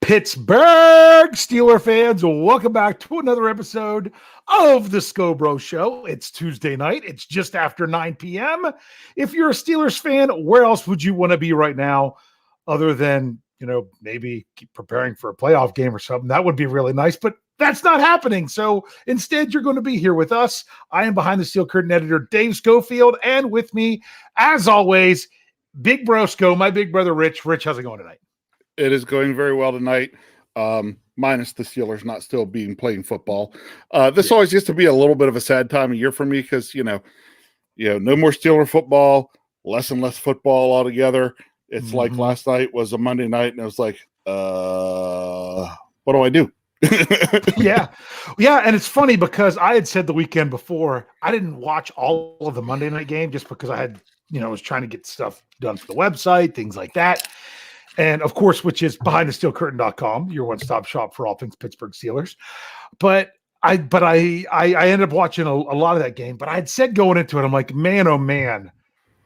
Pittsburgh Steeler fans, welcome back to another episode of the Scho Bro Show. It's Tuesday night. It's just after 9 p.m. If you're a Steelers fan, where else would you want to be right now other than, maybe preparing for a playoff game or something? That would be really nice, but that's not happening. So instead, you're going to be here with us. I am behind the steel curtain editor, Dave Schofield, and with me, as always, Big Bro Scho, my big brother, Rich. Rich, how's it going tonight? It is going very well tonight, minus the Steelers not still playing football. This always gets to be a little bit of a sad time of year for me because, no more Steeler football, less and less football altogether. It's like last night was a Monday night, and it was like, what do I do? Yeah. And it's funny because I had said the weekend before, I didn't watch all of the Monday night game just because I had, was trying to get stuff done for the website, things like that. And of course, which is behindthesteelcurtain.com, your one-stop shop for all things Pittsburgh Steelers. But I ended up watching a lot of that game. But I had said going into it, I'm like, man, oh man,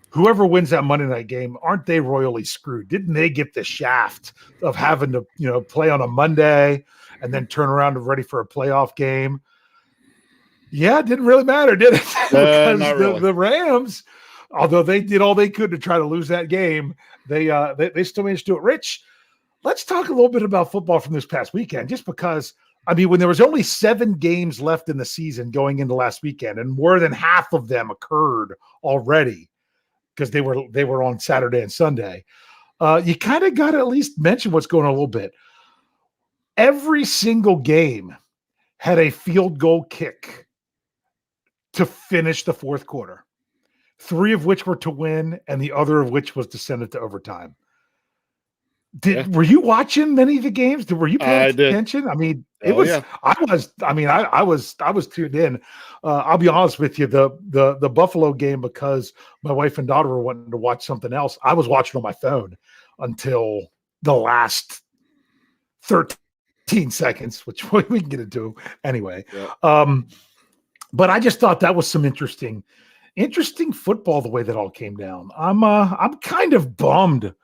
whoever wins that Monday night game, aren't they royally screwed? Didn't they get the shaft of having to, play on a Monday and then turn around and ready for a playoff game? Yeah, it didn't really matter, did it? Because really. the Rams, although they did all they could to try to lose that game, they still managed to do it. Rich, let's talk a little bit about football from this past weekend, just because, when there was only 7 games left in the season going into last weekend, and more than half of them occurred already because they were on Saturday and Sunday. You kind of got to at least mention what's going on a little bit. Every single game had a field goal kick to finish the fourth quarter. 3 of which were to win, and the other of which was to send it to overtime. Were you watching many of the games? Were you paying attention? I was tuned in. I'll be honest with you, the Buffalo game, because my wife and daughter were wanting to watch something else, I was watching on my phone until the last 13 seconds, which we can get into anyway. Yeah. But I just thought that was some interesting football, the way that all came down. I'm kind of bummed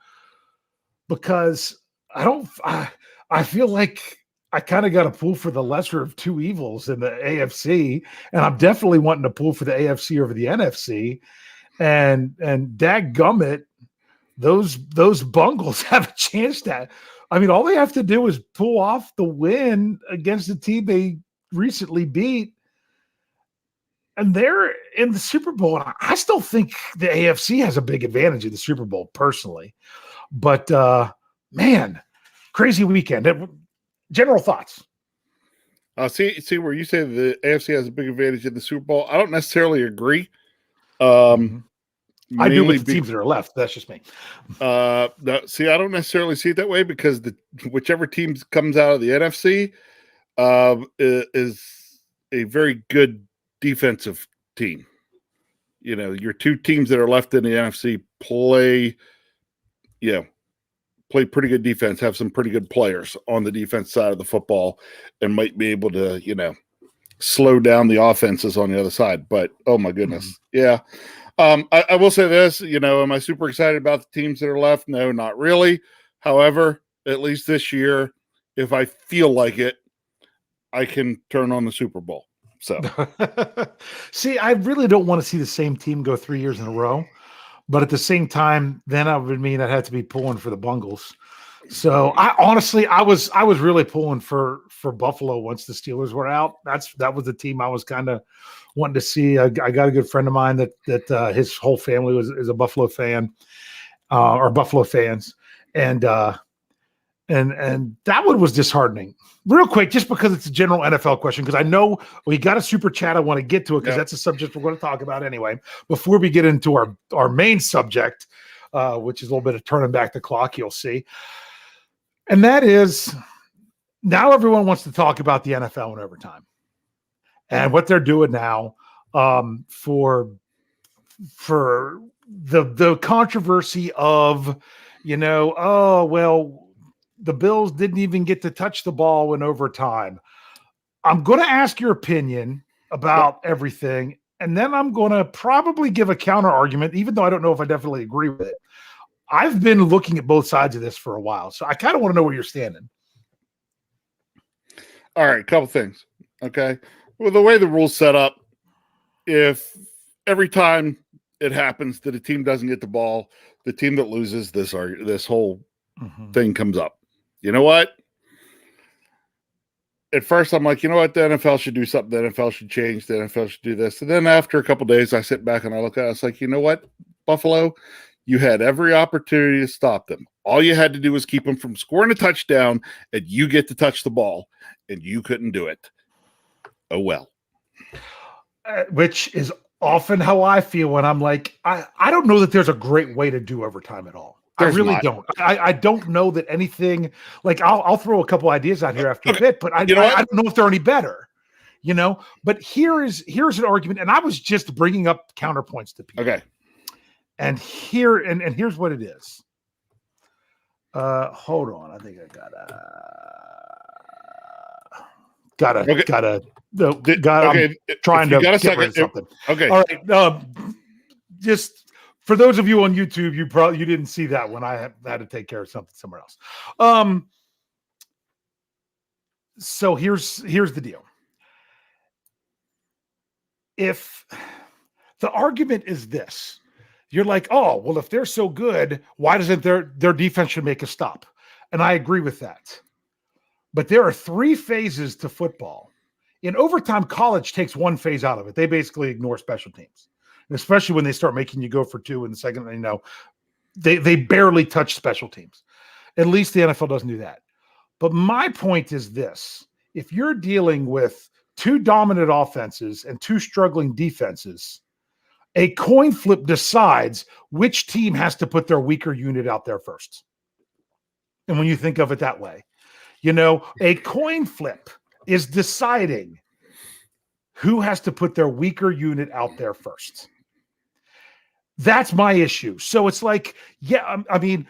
because I feel like I kind of got to pull for the lesser of two evils in the AFC, and I'm definitely wanting to pull for the AFC over the NFC. And dadgummit, those Bungles have a chance to. All they have to do is pull off the win against the team they recently beat, and they're in the Super Bowl. And I still think the AFC has a big advantage in the Super Bowl, personally. But, man, crazy weekend. General thoughts? See where you say the AFC has a big advantage in the Super Bowl. I don't necessarily agree. I do with the teams that are left. That's just me. I don't necessarily see it that way because whichever team comes out of the NFC is a very good defensive team. Your 2 teams that are left in the NFC play pretty good defense, have some pretty good players on the defense side of the football, and might be able to, slow down the offenses on the other side. But, oh my goodness. Yeah. I will say this, am I super excited about the teams that are left? No, not really. However, at least this year, if I feel like it, I can turn on the Super Bowl. So, see, I really don't want to see the same team go 3 years in a row, but at the same time, then I would mean I'd have to be pulling for the Bungles. So I honestly, I was really pulling for Buffalo once the Steelers were out. That was the team I was kind of wanting to see. I got a good friend of mine that his whole family is a Buffalo fan, or Buffalo fans, and that one was disheartening. Real quick, just because it's a general NFL question, because I know we got a super chat. I want to get to it because that's a subject we're going to talk about anyway. Before we get into our main subject, which is a little bit of turning back the clock, you'll see. And that is, now everyone wants to talk about the NFL in overtime and what they're doing now for the controversy of, the Bills didn't even get to touch the ball in overtime. I'm going to ask your opinion about everything, and then I'm going to probably give a counter argument, even though I don't know if I definitely agree with it. I've been looking at both sides of this for a while, so I kind of want to know where you're standing. All right, couple things. Okay. Well, the way the rules set up, if every time it happens that a team doesn't get the ball, the team that loses this whole thing comes up. You know what? At first, I'm like, you know what? The NFL should do something. The NFL should change. The NFL should do this. And then after a couple of days, I sit back and I look at it. It's like, you know what, Buffalo? You had every opportunity to stop them. All you had to do was keep them from scoring a touchdown, and you get to touch the ball, and you couldn't do it. Oh, well. Which is often how I feel when I'm like, I don't know that there's a great way to do overtime at all. There's I really not. don't. I don't know that anything, like I'll throw a couple ideas out here after a bit, but I don't know if they're any better, you know. But here's an argument, and I was just bringing up counterpoints to people. Okay. And here's what it is. Hold on. I think I trying to get rid of something. Okay. All right. Just for those of you on YouTube, you didn't see that when I had to take care of something somewhere else. So here's the deal. If the argument is this, you're like, oh, well, if they're so good, why doesn't their defense should make a stop? And I agree with that. But there are 3 phases to football. In overtime, college takes one phase out of it. They basically ignore special teams, and especially when they start making you go for 2 in the second. You know, they barely touch special teams. At least the NFL doesn't do that. But my point is this: if you're dealing with 2 dominant offenses and 2 struggling defenses, a coin flip decides which team has to put their weaker unit out there first. And when you think of it that way, you know, a coin flip is deciding who has to put their weaker unit out there first. That's my issue. So it's like, yeah, I mean,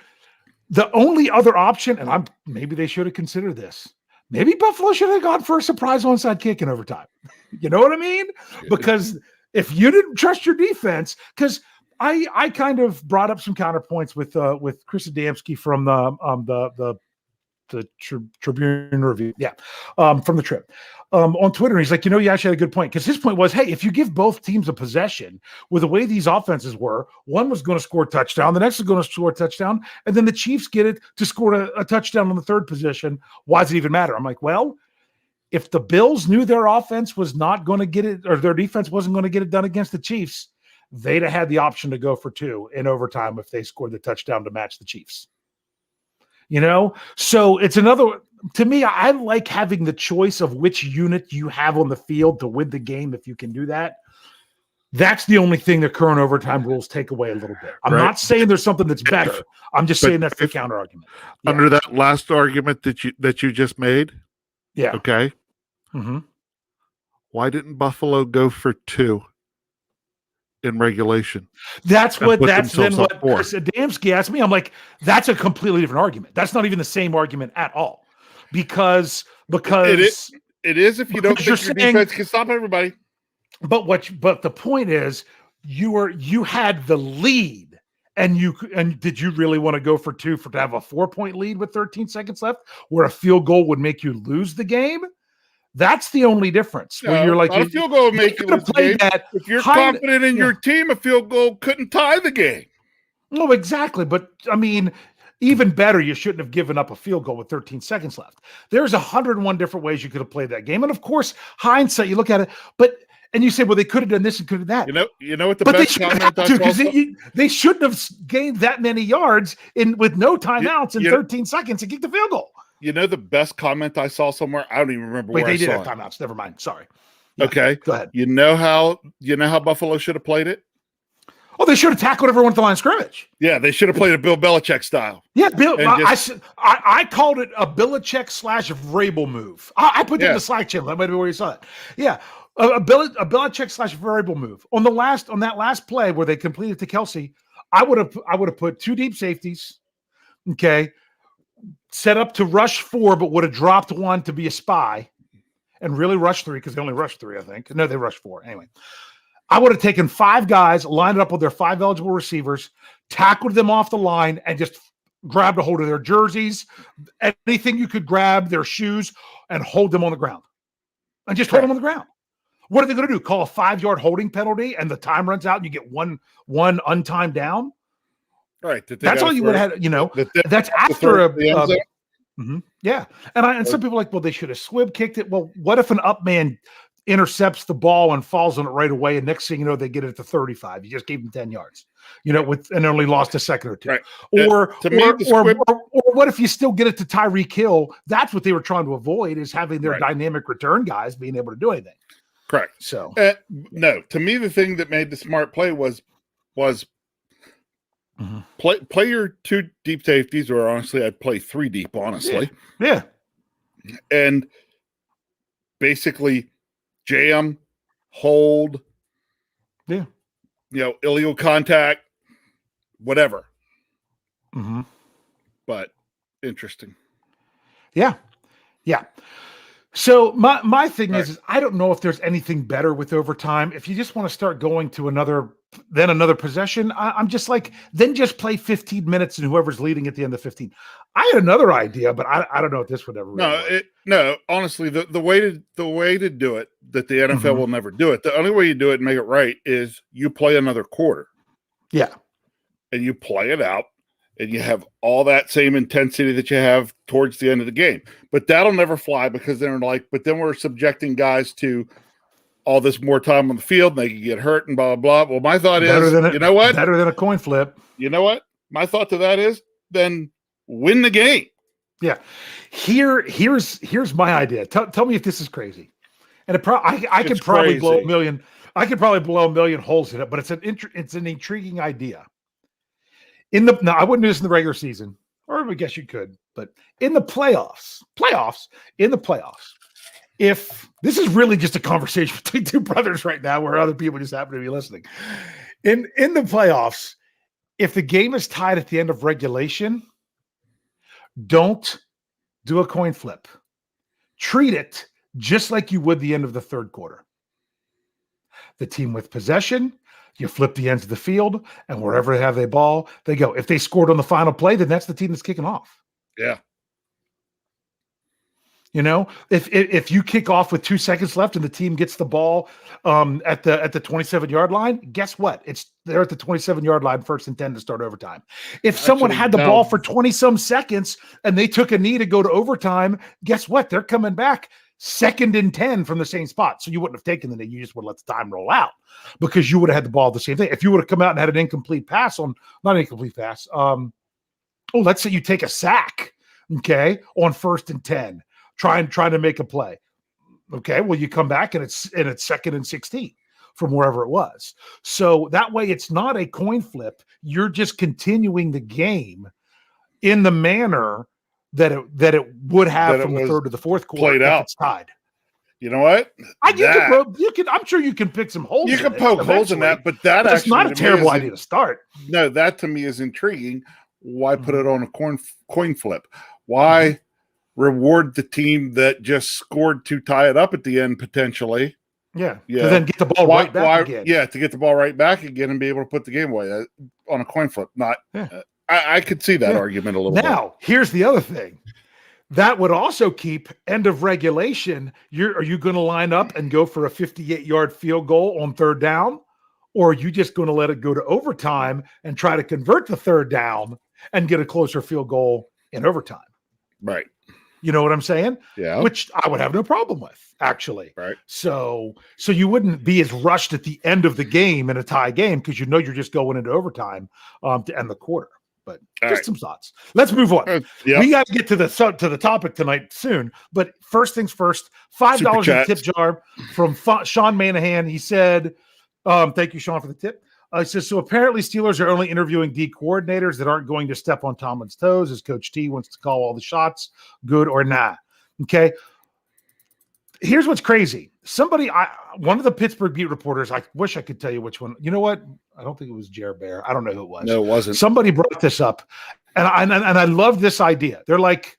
the only other option, and maybe they should have considered this. Maybe Buffalo should have gone for a surprise onside kick in overtime. You know what I mean? Because if you didn't trust your defense, because I kind of brought up some counterpoints with Chris Adamski from the Tribune Review, from the Trib, on Twitter. He's like, you actually had a good point, because his point was, hey, if you give both teams a possession with the way these offenses were, one was going to score a touchdown, the next is going to score a touchdown, and then the Chiefs get it to score a touchdown on the third possession. Why does it even matter? I'm like, well, if the Bills knew their offense was not going to get it, or their defense wasn't going to get it done against the Chiefs, they'd have had the option to go for 2 in overtime if they scored the touchdown to match the Chiefs. You know, so it's another, to me, I like having the choice of which unit you have on the field to win the game if you can do that. That's the only thing the current overtime rules take away a little bit. I'm not saying there's something that's better. I'm just saying that's the counter argument. Under that last argument that you just made, okay. Mm-hmm. Why didn't Buffalo go for 2 in regulation? That's then what Chris 4. Adamski asked me. I'm like, that's a completely different argument. That's not even the same argument at all. Because it is if you don't think your defense can stop everybody. But the point is, you had the lead, and did you really want to go for 2 to have a 4-point lead with 13 seconds left, where a field goal would make you lose the game? That's the only difference. Where you're like, a field goal would make you lose the game. If you're confident in your team, a field goal couldn't tie the game. No, exactly. But I mean, even better, you shouldn't have given up a field goal with 13 seconds left. There's 101 different ways you could have played that game. And of course, hindsight, you look at it, and you say, well, they could have done this and could have that. You know what the best comment I saw? They shouldn't have gained that many yards with no timeouts in 13 seconds to kick the field goal. You know the best comment I saw somewhere? I don't even remember where I saw it. They did have timeouts. Never mind. Sorry. Okay. Go ahead. You know how Buffalo should have played it? Oh, they should have tackled everyone at the line of scrimmage. Yeah, they should have played a Bill Belichick style. Yeah, I called it a Belichick / Vrabel move. I put that in the Slack channel. That might be where you saw it. Yeah, a Belichick / Vrabel move. On that last play where they completed to Kelsey, I would have put 2 deep safeties. Okay. Set up to rush 4, but would have dropped 1 to be a spy, and really rushed 3 because they only rushed 3, I think. No, they rushed 4. Anyway, I would have taken 5 guys, lined it up with their 5 eligible receivers, tackled them off the line, and just grabbed a hold of their jerseys, anything you could grab, their shoes, and hold them on the ground. And just hold them on the ground. What are they going to do? Call a 5-yard holding penalty and the time runs out and you get one untimed down? Right. That's all you would have had, that's after yeah. And some people are like, well, they should have swib kicked it. Well, what if an up man intercepts the ball and falls on it right away, and next thing you know, they get it to 35. You just gave them 10 yards, and only lost a second or two. Right. Or what if you still get it to Tyreek Hill? That's what they were trying to avoid, is having their dynamic return guys being able to do anything. Correct. So no, to me, the thing that made the smart play was play your 2 deep safeties, or honestly, I'd play 3 deep, honestly. Yeah. And basically jam, hold, illegal contact, whatever. But interesting. Yeah. So my thing is I don't know if there's anything better with overtime. If you just want to start going to another possession, I'm just like, then just play 15 minutes and whoever's leading at the end of 15. I had another idea, but I don't know if this would ever really work. No, honestly, the way to do it, that the NFL will never do it. The only way you do it and make it right is you play another quarter. Yeah. And you play it out. And you have all that same intensity that you have towards the end of the game. But that'll never fly, because they're like, but then we're subjecting guys to all this more time on the field, and they can get hurt and blah, blah, blah. Well, my thought is, you know what? Better than a coin flip. You know what? My thought to that is, then win the game. Yeah. Here's my idea. Tell me if this is crazy. And I could probably blow a million. I could probably blow a million holes in it, but it's an intriguing idea. Now, I wouldn't do this in the regular season, or I guess you could, but in the playoffs, if this is really just a conversation between 2 brothers right now, where other people just happen to be listening, in the playoffs, if the game is tied at the end of regulation, don't do a coin flip. Treat it just like you would the end of the third quarter. The team with possession, you flip the ends of the field, and wherever they have their ball, they go. If they scored on the final play, then that's the team that's kicking off. Yeah. If you kick off with 2 seconds left and the team gets the ball at the 27-yard line, guess what? They're at the 27-yard line, 1st and 10 to start overtime. If someone had the ball for 20-some seconds and they took a knee to go to overtime, guess what? They're coming back 2nd and 10 from the same spot. So you wouldn't have taken the knee. You just would let the time roll out, because you would have had the ball the same thing. If you would have come out and had an incomplete pass let's say you take a sack, on 1st and 10, trying to make a play. Okay, well, you come back and it's 2nd and 16 from wherever it was. So that way it's not a coin flip. You're just continuing the game in the manner that it would have from the third to the fourth quarter played out. It's tied. You know what? I'm sure you can pick some holes. You can poke holes in that, but it's not a terrible idea to start. No, that to me is intriguing. Why put it on a coin flip? Why reward the team that just scored to tie it up at the end potentially? Yeah. To then get the ball right back again. Yeah, to get the ball right back again and be able to put the game away on a coin flip. I could see that argument a little bit. Now, here's the other thing. That would also keep end of regulation. Are you going to line up and go for a 58-yard field goal on 3rd down? Or are you just going to let it go to overtime and try to convert the 3rd down and get a closer field goal in overtime? Right. You know what I'm saying? Yeah. Which I would have no problem with, actually. Right. So you wouldn't be as rushed at the end of the game in a tie game, because you're just going into overtime to end the quarter. But just some thoughts. Let's move on. We got to get to the topic tonight soon. But first things first, $5 in the tip jar from Sean Manahan. He said, thank you, Sean, for the tip. He says, so apparently Steelers are only interviewing D coordinators that aren't going to step on Tomlin's toes, as Coach T wants to call all the shots, good or not. Okay. Here's what's crazy. One of the Pittsburgh beat reporters, I wish I could tell you which one. You know what? I don't think it was Jared Bear. I don't know who it was. No, it wasn't. Somebody brought this up, and I love this idea. They're like,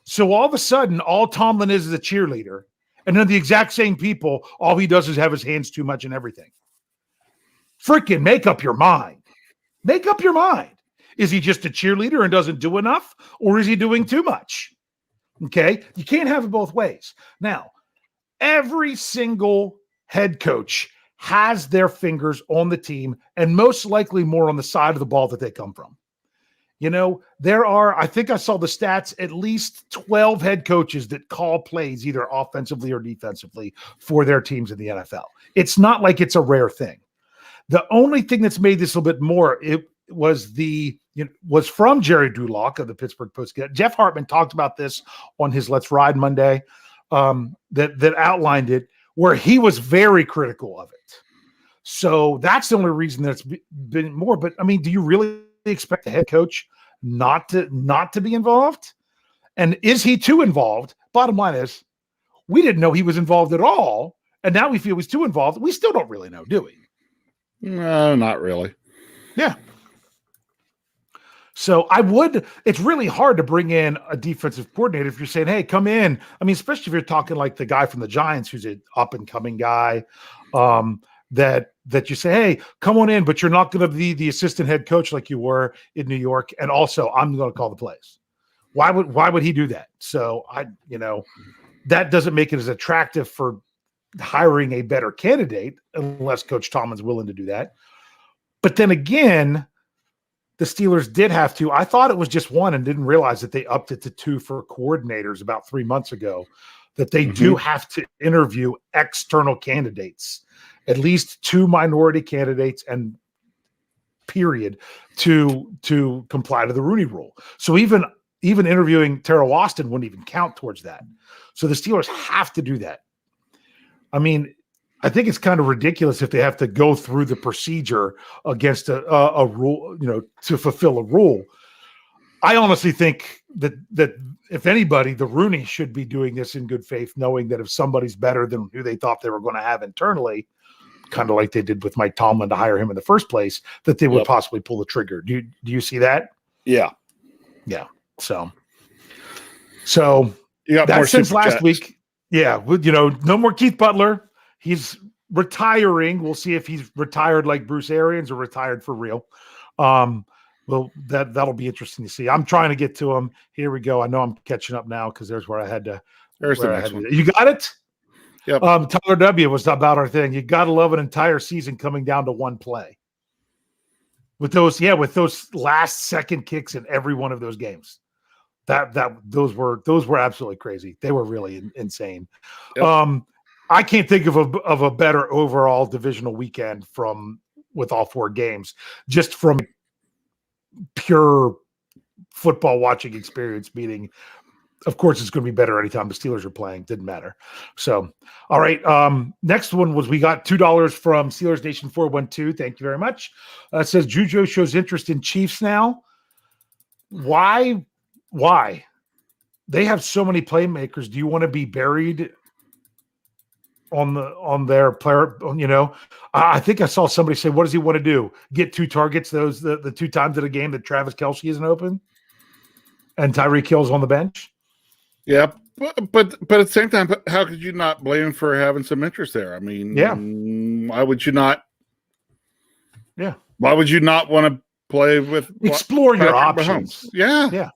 so all of a sudden, all Tomlin is a cheerleader, and then the exact same people, all he does is have his hands too much in everything. Freaking make up your mind. Make up your mind. Is he just a cheerleader and doesn't do enough, or is he doing too much? Okay, you can't have it both ways. Now, every single head coach has their fingers on the team, and most likely more on the side of the ball that they come from. There are, I think I saw the stats, at least 12 head coaches that call plays either offensively or defensively for their teams in the NFL. It's not like it's a rare thing. The only thing that's made this a little bit more, it was was from Jerry Dulock of the Pittsburgh Post. Jeff Hartman talked about this on his Let's Ride Monday, that outlined it, where he was very critical of it. So that's the only reason that's been more. But I mean, do you really expect the head coach not to be involved? And is he too involved? Bottom line is, we didn't know he was involved at all, and now we feel he's too involved. We still don't really know, do we? No, not really. Yeah. So it's really hard to bring in a defensive coordinator if you're saying, hey, come in. I mean, especially if you're talking like the guy from the Giants, who's an up and coming guy, that you say, hey, come on in, but you're not going to be the assistant head coach like you were in New York. And also I'm going to call the plays. Why would he do that? So that doesn't make it as attractive for hiring a better candidate unless Coach Tomlin's willing to do that. But then again, the Steelers did have to. I thought it was just one and didn't realize that they upped it to 2 for coordinators about 3 months ago, that they do have to interview external candidates, at least 2 minority candidates, and period, to comply to the Rooney Rule. So even interviewing Terrell Austin wouldn't even count towards that. So the Steelers have to do that. I mean, I think it's kind of ridiculous if they have to go through the procedure against a rule, to fulfill a rule. I honestly think that if anybody, the Rooney should be doing this in good faith, knowing that if somebody's better than who they thought they were going to have internally, kind of like they did with Mike Tomlin to hire him in the first place, that they would possibly pull the trigger. Do you see that? Yeah. Yeah. So you got that's since last chats. week. Yeah. No more Keith Butler. He's retiring. We'll see if he's retired like Bruce Arians or retired for real. Well, that'll be interesting to see. I'm trying to get to him. Here we go. I know I'm catching up now because there's where I had to. There's the next one. You got it? Yep. Tyler W. was about our thing. You got to love an entire season coming down to one play. With those last second kicks in every one of those games. Those were absolutely crazy. They were really insane. Yep. I can't think of a better overall divisional weekend with all 4 games, just from pure football watching experience. Meaning, of course, it's going to be better anytime the Steelers are playing. Didn't matter. So, all right. Next one was we got $2 from Steelers Nation 412. Thank you very much. It says Juju shows interest in Chiefs now. Why? They have so many playmakers. Do you want to be buried on their player? I think I saw somebody say, what does he want to do? Get 2 targets, the 2 times in a game that Travis Kelce isn't open and Tyreek Hill's on the bench? Yeah, but at the same time, how could you not blame him for having some interest there? I mean, why would you not? Yeah. Why would you not want to play with explore your options? Mahomes? Yeah.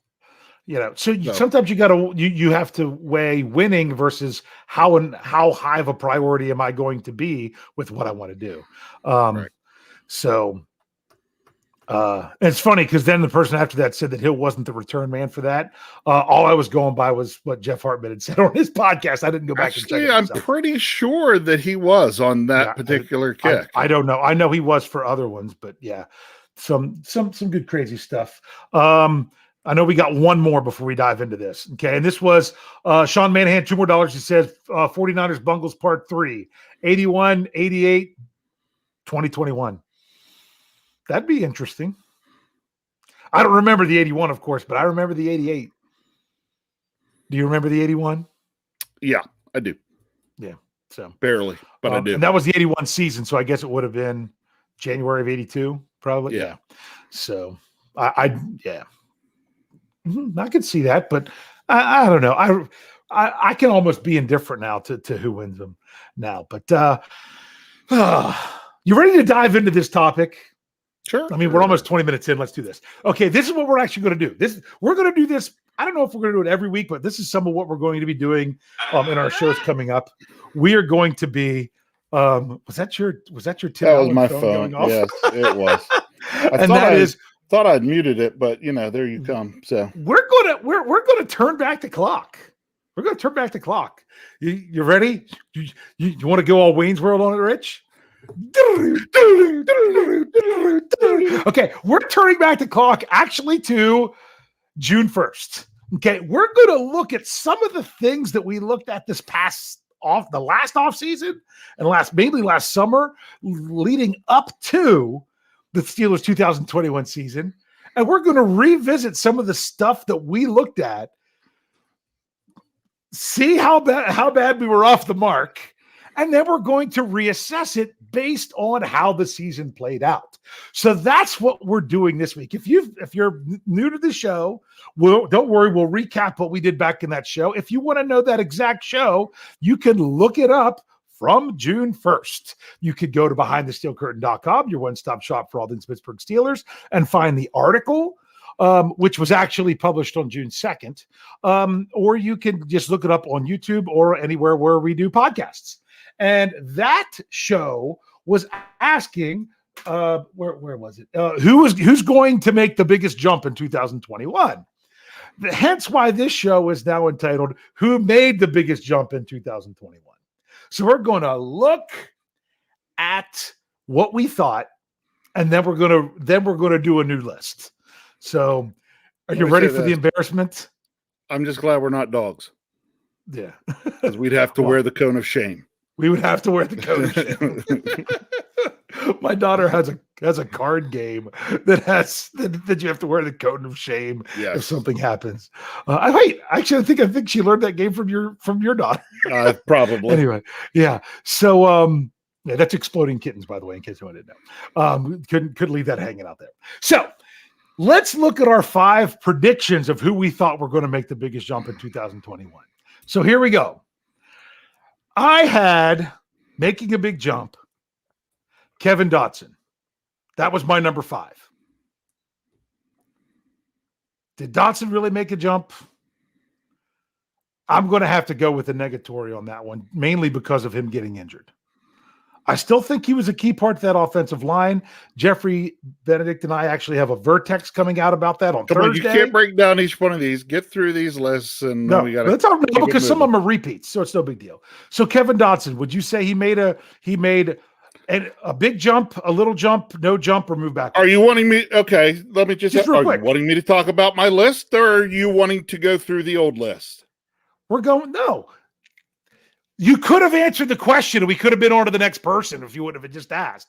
Sometimes you have to weigh winning versus how high of a priority am I going to be with what I want to do. Right. So it's funny because then the person after that said that Hill wasn't the return man for that. All I was going by was what Jeff Hartman had said on his podcast. I didn't go back and check it. I'm pretty sure that he was on that particular kick. I don't know. I know he was for other ones, but yeah, some good crazy stuff. I know we got one more before we dive into this. Okay. And this was Sean Manahan, $2 more. He says 49ers Bungles Part 3, 81, 88, 2021. That'd be interesting. I don't remember the 81, of course, but I remember the 88. Do you remember the 81? Yeah, I do. Yeah. So barely, but I do. And that was the 81 season. So I guess it would have been January of 82, probably. Yeah. So I could see that, but I don't know. I can almost be indifferent now to who wins them now. But you ready to dive into this topic? Sure. I mean, we're almost 20 minutes in. Let's do this. Okay, this is what we're actually going to do. We're going to do this. I don't know if we're going to do it every week, but this is some of what we're going to be doing in our shows coming up. We are going to be. Was that your Tim That was Allen my phone phone. going off? Yes, it was. I thought I'd muted it, but there you come. So we're gonna turn back the clock. We're gonna turn back the clock. You ready? You want to go all Wayne's World on it, Rich? Okay, we're turning back the clock actually to June 1st. Okay, we're going to look at some of the things that we looked at this the last off season and mainly last summer leading up to the Steelers 2021 season. And we're going to revisit some of the stuff that we looked at, see how bad we were off the mark, and then we're going to reassess it based on how the season played out. So that's what we're doing this week. If you're new to the show, don't worry, we'll recap what we did back in that show. If you want to know that exact show, you can look it up from June 1st. You could go to BehindTheSteelCurtain.com, your one-stop shop for all things Pittsburgh Steelers, and find the article, which was actually published on June 2nd. Or you can just look it up on YouTube or anywhere where we do podcasts. And that show was asking, where was it? Who's going to make the biggest jump in 2021? Hence why this show is now entitled "Who Made the Biggest Jump in 2021?" So we're going to look at what we thought, and then we're going to do a new list. So, are you ready for the embarrassment? I'm just glad we're not dogs. Yeah, because we'd have to wear the cone of shame. We would have to wear the cone of shame. My daughter has a card game that you have to wear the cone of shame if something happens. I think she learned that game from your daughter. Probably. Anyway, yeah. So that's Exploding Kittens, by the way, in case you didn't know. Couldn't leave that hanging out there. So let's look at our 5 predictions of who we thought were going to make the biggest jump in 2021. So here we go. I had making a big jump, Kevin Dotson. That was my number 5. Did Dotson really make a jump? I'm going to have to go with the negatory on that one, mainly because of him getting injured. I still think he was a key part to that offensive line. Jeffrey Benedict and I actually have a vertex coming out about that on Thursday. You can't break down each one of these. Get through these lists, and no, we got to. That's all right, because some of them are repeats, so it's no big deal. So Kevin Dotson, would you say he made a big jump, a little jump, no jump, or move back? Are you wanting me? Okay, let me just real quick. You wanting me to talk about my list, or are you wanting to go through the old list? No. You could have answered the question, and we could have been on to the next person if you would have just asked.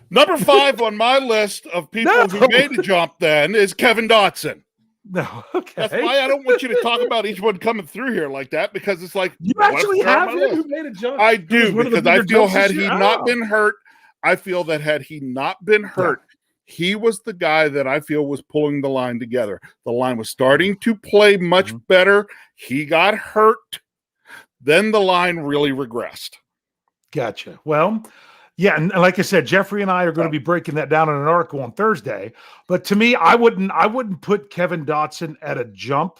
Number 5 on my list of people who made a jump then is Kevin Dotson. No, okay. That's why I don't want you to talk about each one coming through here like that, because it's like you actually have him who made a jump. I do, because I feel had he not been hurt, he was the guy that I feel was pulling the line together. The line was starting to play much better. He got hurt. Then the line really regressed. Gotcha. Well, yeah, and like I said, Jeffrey and I are going to be breaking that down in an article on Thursday. But to me, I wouldn't put Kevin Dotson at a jump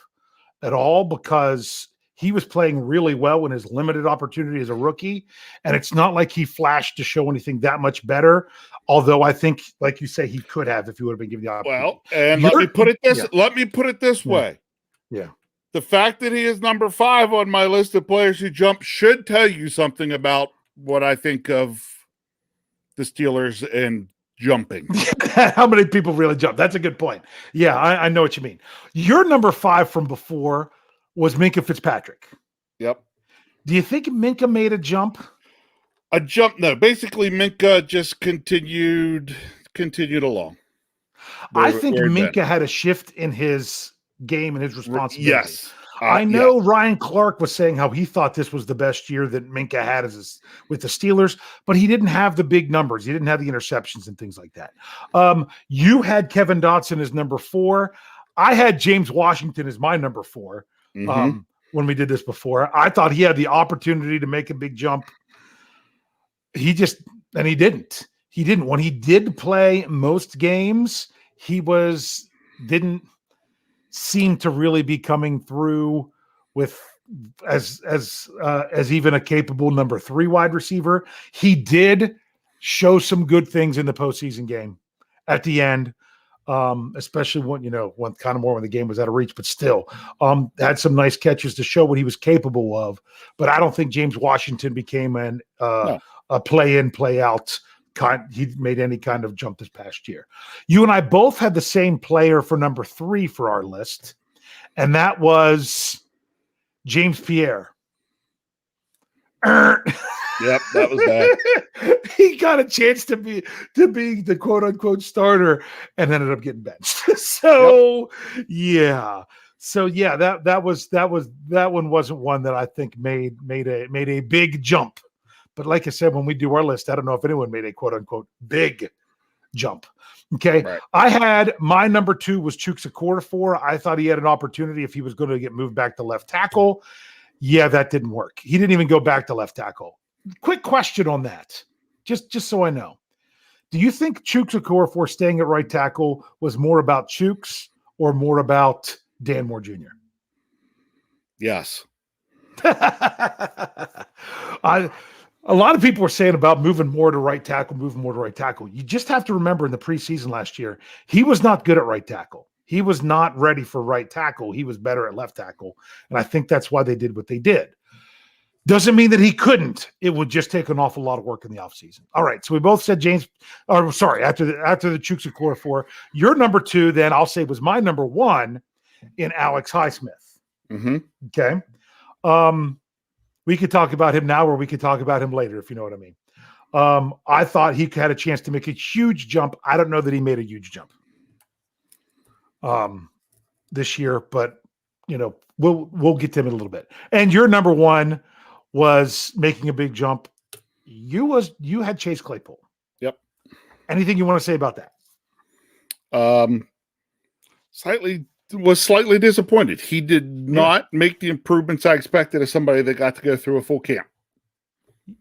at all, because he was playing really well in his limited opportunity as a rookie, and it's not like he flashed to show anything that much better. Although I think, like you say, he could have if he would have been given the opportunity. Well, and let me put it this way. Yeah. The fact that he is number 5 on my list of players who jump should tell you something about what I think of the Steelers and jumping. How many people really jump? That's a good point. Yeah, I know what you mean. Your number 5 from before was Minkah Fitzpatrick. Yep. Do you think Minkah made a jump? A jump? No. Basically, Minkah just continued along. I think Minkah had a shift in his game and his responsibility. Yes. I know Ryan Clark was saying how he thought this was the best year that Minkah had with the Steelers, but he didn't have the big numbers. He didn't have the interceptions and things like that. You had Kevin Dotson as number 4. I had James Washington as my number 4 when we did this before. I thought he had the opportunity to make a big jump. He didn't. He didn't. When he did play most games, he didn't seem to really be coming through with as even a capable number 3 wide receiver. He did show some good things in the postseason game at the end, especially when kind of more when the game was out of reach, but still had some nice catches to show what he was capable of. But I don't think James Washington became a play in, play out he made any kind of jump this past year. You and I both had the same player for number 3 for our list, and that was James Pierre. Yep, that was bad. He got a chance to be the quote unquote starter and ended up getting benched. So that one wasn't one that I think made a big jump. But like I said, when we do our list, I don't know if anyone made a quote unquote big jump. Okay. Right. I had my number 2 was Chuks Okorafor. I thought he had an opportunity if he was going to get moved back to left tackle. Yeah, that didn't work. He didn't even go back to left tackle. Quick question on that, just so I know. Do you think Chuks Okorafor staying at right tackle was more about Chuks or more about Dan Moore Jr.? Yes. A lot of people were saying about moving more to right tackle. You just have to remember in the preseason last year, he was not good at right tackle. He was not ready for right tackle. He was better at left tackle. And I think that's why they did what they did. Doesn't mean that he couldn't. It would just take an awful lot of work in the offseason. All right. So we both said after the Chuks Okorafor, your number 2, then I'll say was my number 1 in Alex Highsmith. Mm-hmm. Okay. We could talk about him now or we could talk about him later, if you know what I mean. I thought he had a chance to make a huge jump. I don't know that he made a huge jump this year, but we'll get to him in a little bit. And your number 1 was making a big jump. You had Chase Claypool. Yep. Anything you want to say about that? Slightly disappointed. He did not make the improvements I expected of somebody that got to go through a full camp.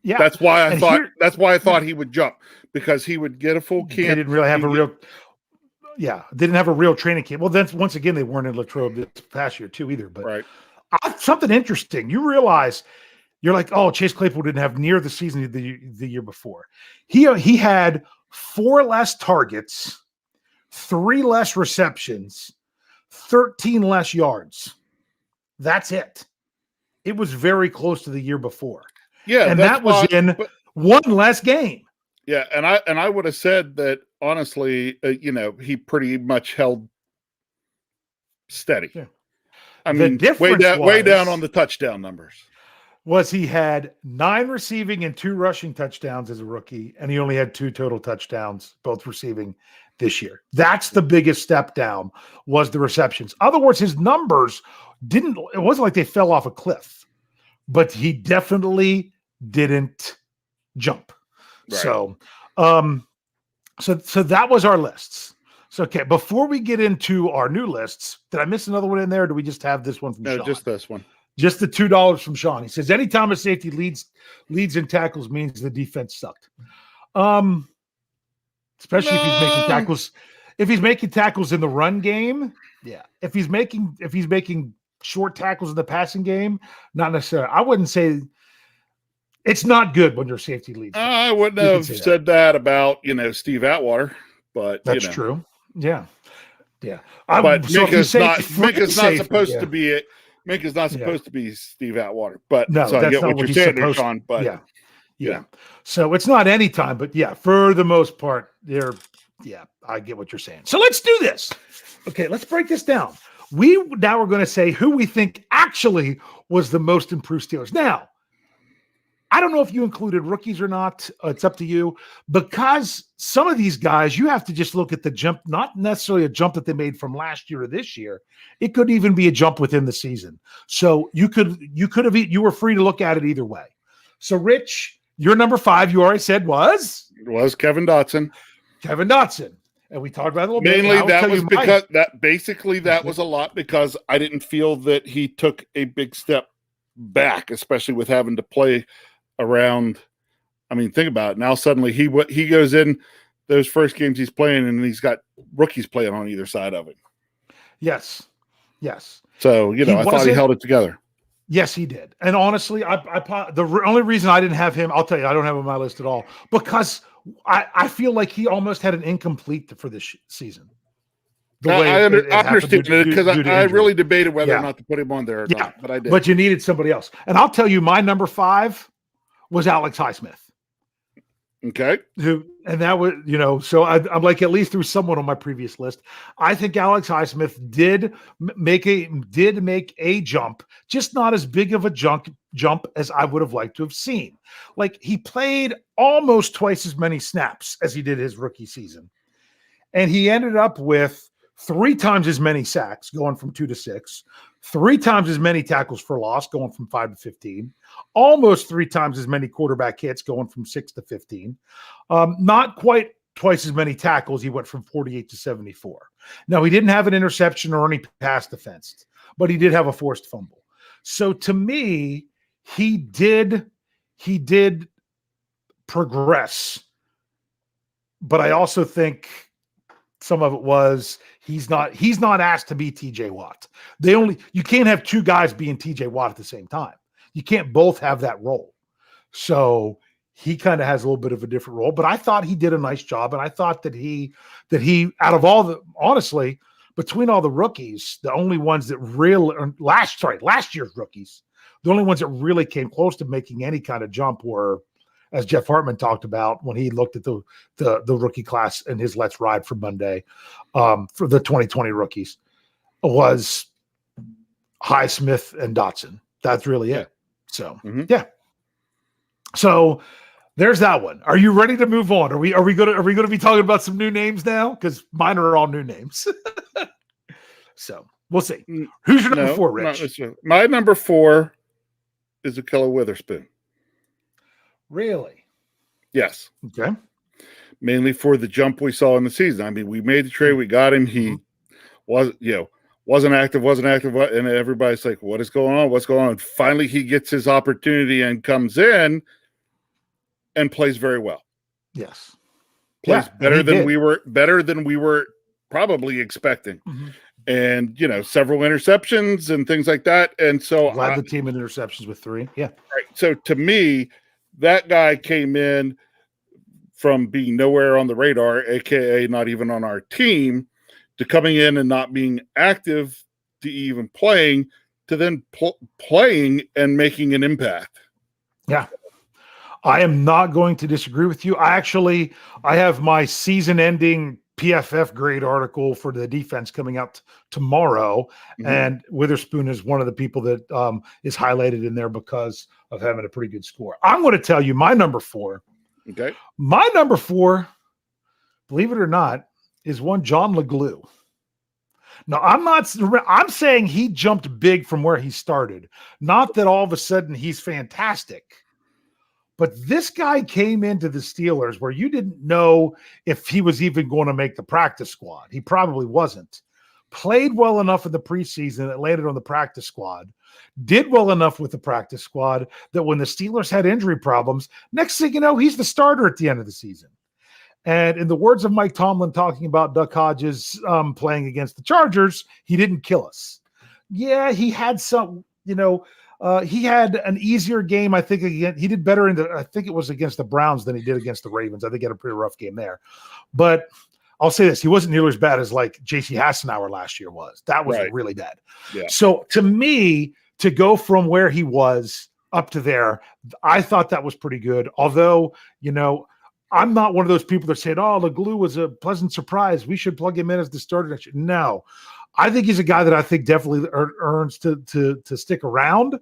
Yeah, that's why I thought he would jump, because he would get a full camp. They didn't really have didn't have a real training camp. Well, then once again, they weren't in Latrobe this past year too either. But right. Something interesting. You realize you're like, oh, Chase Claypool didn't have near the season the year before. He had 4 less targets, 3 less receptions, 13 less yards. That's it. It was very close to the year before. Yeah, and that was in one less game. Yeah, and I would have said that honestly, he pretty much held steady. Yeah. I mean, way down on the touchdown numbers. Was he had 9 receiving and 2 rushing touchdowns as a rookie, and he only had 2 total touchdowns, both receiving this year. That's the biggest step down, was the receptions. In other words, his numbers it wasn't like they fell off a cliff, but he definitely didn't jump. Right. So that was our lists. So, okay, before we get into our new lists, did I miss another one in there? Or do we just have this one from Sean? No, just this one. Just the $2 from Sean. He says, anytime a safety leads in tackles means the defense sucked. Especially if he's making tackles. If he's making tackles in the run game, yeah. If he's making short tackles in the passing game, not necessarily. I wouldn't say it's not good when your safety leads. I wouldn't have said that about Steve Atwater, but that's true. Yeah, yeah. But Minka's not supposed to be it. Minka's not supposed to be Steve Atwater, but no, so I get what you're saying there, Sean. But yeah. So it's not any time, but yeah, for the most part, I get what you're saying. So let's do this. Okay, let's break this down. We now are going to say who we think actually was the most improved Steelers. Now, I don't know if you included rookies or not. It's up to you, because some of these guys, you have to just look at the jump, not necessarily a jump that they made from last year or this year. It could even be a jump within the season. So you were free to look at it either way. So Rich, your number 5, you already said was Kevin Dotson. Kevin Dotson. And we talked about it a little bit. Mainly that was because that was a lot because I didn't feel that he took a big step back, especially with having to play around I mean, think about it. Now suddenly he goes in those first games he's playing, and he's got rookies playing on either side of him. Yes. So I thought he held it together. Yes, he did. And honestly, the only reason I didn't have him, I'll tell you, I don't have him on my list at all, because I feel like he almost had an incomplete for this season. I understand it, because I really debated whether or not to put him on there or not, but I did. But you needed somebody else. And I'll tell you, my number 5 was Alex Highsmith. Okay. And that was, so I'm like, at least through someone on my previous list. I think Alex Highsmith did make a jump, just not as big of a jump as I would have liked to have seen. Like, he played almost twice as many snaps as he did his rookie season. And he ended up with 3 times as many sacks, going from 2 to 6, 3 times as many tackles for loss, going from 5 to 15, almost 3 times as many quarterback hits, going from 6 to 15. Not quite twice as many tackles. He went from 48 to 74. Now, he didn't have an interception or any pass defense, but he did have a forced fumble. So to me, he did progress. But I also think some of it was he's not asked to be TJ Watt. You can't have 2 guys being TJ Watt at the same time. You can't both have that role. So he kind of has a little bit of a different role, but I thought he did a nice job. And I thought that he out of all the, honestly, between all the rookies, the only ones that really last year's rookies, the only ones that really came close to making any kind of jump were, as Jeff Hartman talked about when he looked at the rookie class in his Let's Ride for Monday, for the 2020 rookies, was Highsmith and Dotson. That's really it. So yeah. So there's that one. Are you ready to move on? Are we gonna be talking about some new names now? Because mine are all new names. So we'll see. Who's your number 4, Rich? My number 4 is Ahkello Witherspoon. Really? Yes. Okay. Mainly for the jump we saw in the season. I mean, we made the trade, we got him. He wasn't active, and everybody's like, what is going on? What's going on? Finally, he gets his opportunity and comes in and plays very well. Yes. Plays better than we were probably expecting. Mm-hmm. And, several interceptions and things like that. And so led the team in interceptions with 3. Yeah. Right. So to me, that guy came in from being nowhere on the radar, aka not even on our team, to coming in and not being active, to even playing, to then playing and making an impact. Yeah. I am not going to disagree with you. I have my season-ending PFF grade article for the defense coming out tomorrow, and Witherspoon is one of the people that is highlighted in there because of having a pretty good score. I'm going to tell you my number 4. Okay. My number 4, believe it or not, is one John LeGlue. Now, I'm saying he jumped big from where he started. Not that all of a sudden he's fantastic. But this guy came into the Steelers where you didn't know if he was even going to make the practice squad. He probably wasn't. Played well enough in the preseason that landed on the practice squad. Did well enough with the practice squad that when the Steelers had injury problems, next thing you know, he's the starter at the end of the season. And in the words of Mike Tomlin talking about Duck Hodges playing against the Chargers, he didn't kill us. Yeah, he had some, he had an easier game. I think he did better I think it was against the Browns than he did against the Ravens. I think he had a pretty rough game there. But I'll say this, he wasn't nearly as bad as like J.C. Hassenauer last year was. That was really bad. Yeah. So to me, to go from where he was up to there, I thought that was pretty good. Although, I'm not one of those people that said, oh, LeGlue was a pleasant surprise. We should plug him in as the starter. No, I think he's a guy that I think definitely earns to stick around,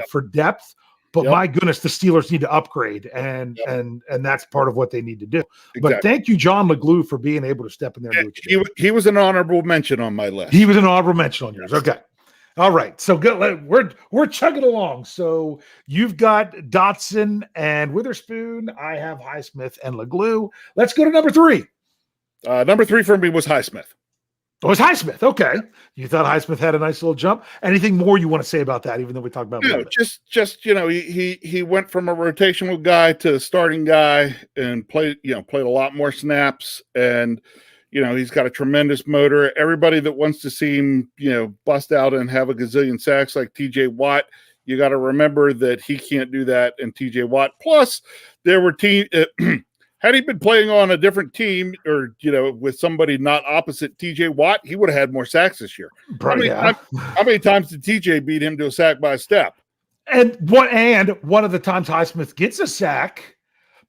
for depth. But my goodness, the Steelers need to upgrade, and that's part of what they need to do. Exactly. But thank you, John LeGlue, for being able to step in there. And do he was an honorable mention on my list. He was an honorable mention on yours. Okay. All right. So good. We're chugging along. So you've got Dotson and Witherspoon. I have Highsmith and LeGlue. Let's go to number 3. Number 3 for me was Highsmith. Oh, it's Highsmith. Okay. You thought Highsmith had a nice little jump. Anything more you want to say about that, even though we talked about it a No, little bit? just he went from a rotational guy to a starting guy and played a lot more snaps, and he's got a tremendous motor. Everybody that wants to see him bust out and have a gazillion sacks like TJ Watt, you got to remember that he can't do that. And TJ Watt, plus there were had he been playing on a different team or, with somebody not opposite TJ Watt, he would have had more sacks this year. How many times did TJ beat him to a sack by a step? And one of the times Highsmith gets a sack,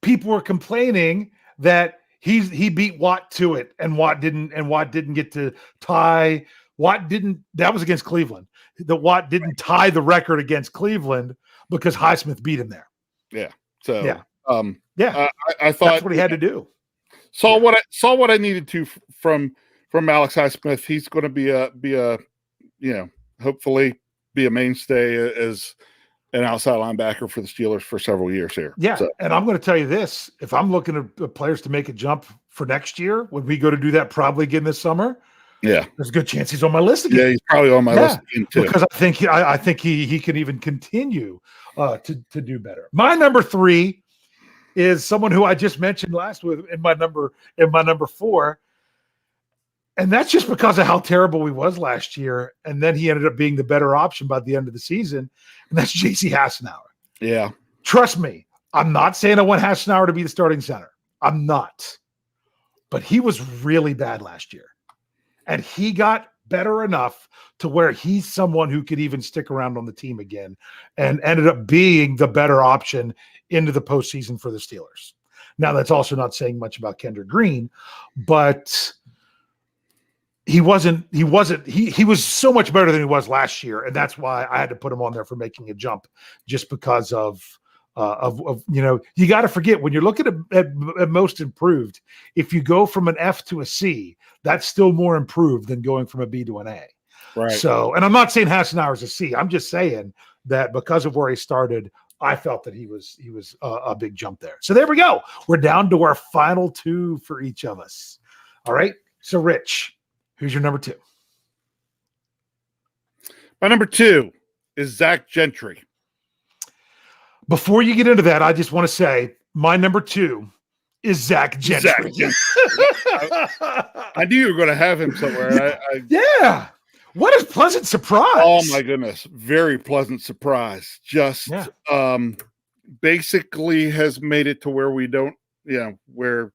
people were complaining that he beat Watt to it, and Watt didn't get to tie. That was against Cleveland. The Watt didn't tie the record against Cleveland because Highsmith beat him there. Yeah. So yeah. I thought that's what he had to do. Saw what I needed to from Alex Highsmith. He's going to be a hopefully be a mainstay as an outside linebacker for the Steelers for several years here. Yeah, so. And I'm going to tell you this: if I'm looking at players to make a jump for next year, when we go to do that probably again this summer, yeah, there's a good chance he's on my list again. Yeah, he's probably on my list again too. Because I think he can even continue to do better. My number 3 is someone who I just mentioned last week in my number 4. And that's just because of how terrible he was last year. And then he ended up being the better option by the end of the season. And that's J.C. Hassenauer. Yeah. Trust me, I'm not saying I want Hassenauer to be the starting center. I'm not. But he was really bad last year. And he got better enough to where he's someone who could even stick around on the team again and ended up being the better option into the postseason for the Steelers. Now, that's also not saying much about Kendrick Green, but he was so much better than he was last year. And that's why I had to put him on there for making a jump, just because of you got to forget when you're looking at most improved, if you go from an F to a C, that's still more improved than going from a B to an A. Right. So, and I'm not saying Hassenauer is a C. I'm just saying that because of where he started, I felt that he was a big jump there. So there we go. We're down to our final 2 for each of us. All right. So Rich, who's your number 2? My number 2 is Zach Gentry. Before you get into that, I just want to say my number 2 is Zach Gentry. I knew you were going to have him somewhere. Yeah. What a pleasant surprise. Oh, my goodness. Very pleasant surprise. Just basically has made it to where we don't, where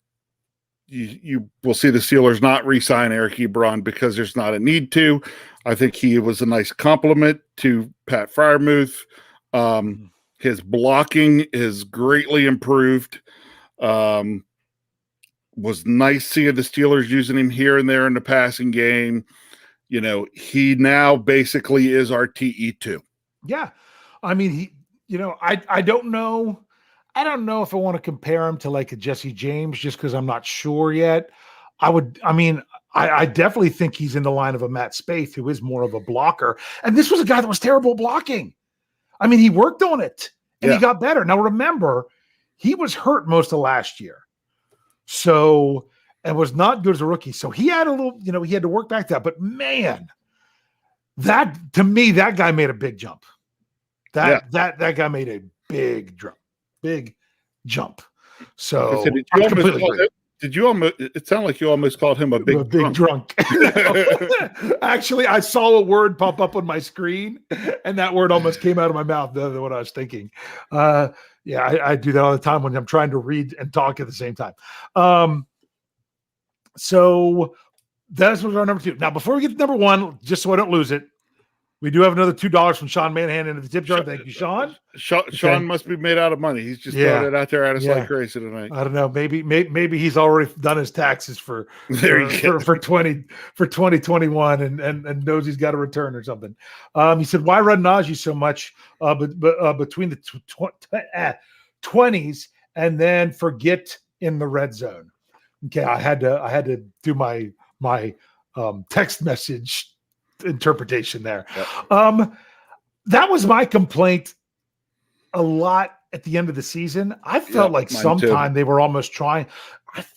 you will see the Steelers not re-sign Eric Ebron because there's not a need to. I think he was a nice compliment to Pat Freiermuth. His blocking is greatly improved. Was nice seeing the Steelers using him here and there in the passing game. He now basically is our TE2. Yeah. I mean, I don't know. I don't know if I want to compare him to like a Jesse James just because I'm not sure yet. I definitely think he's in the line of a Matt Spaeth, who is more of a blocker. And this was a guy that was terrible blocking. I mean, he worked on it and he got better. Now, remember, he was hurt most of last year. So, and was not good as a rookie. So he had a little, he had to work back that. But man, to me, that guy made a big jump. That guy made a big jump. So did you almost? It sounded like you almost called him a big drunk. Actually, I saw a word pop up on my screen, and that word almost came out of my mouth. Than what I was thinking. I do that all the time when I'm trying to read and talk at the same time. So that was our number 2. Now, before we get to number 1, just so I don't lose it, we do have another $2 from Sean Manahan into the tip jar. Thank you, Sean. Sean must be made out of money. He's just throwing it out there at us like crazy tonight. I don't know. Maybe he's already done his taxes for 2021 and knows he's got a return or something. He said, "Why run Najee so much between the 20s and then forget in the red zone?" Okay, I had to do my text message interpretation there. Yep. That was my complaint a lot at the end of the season. I felt like sometime they were almost trying.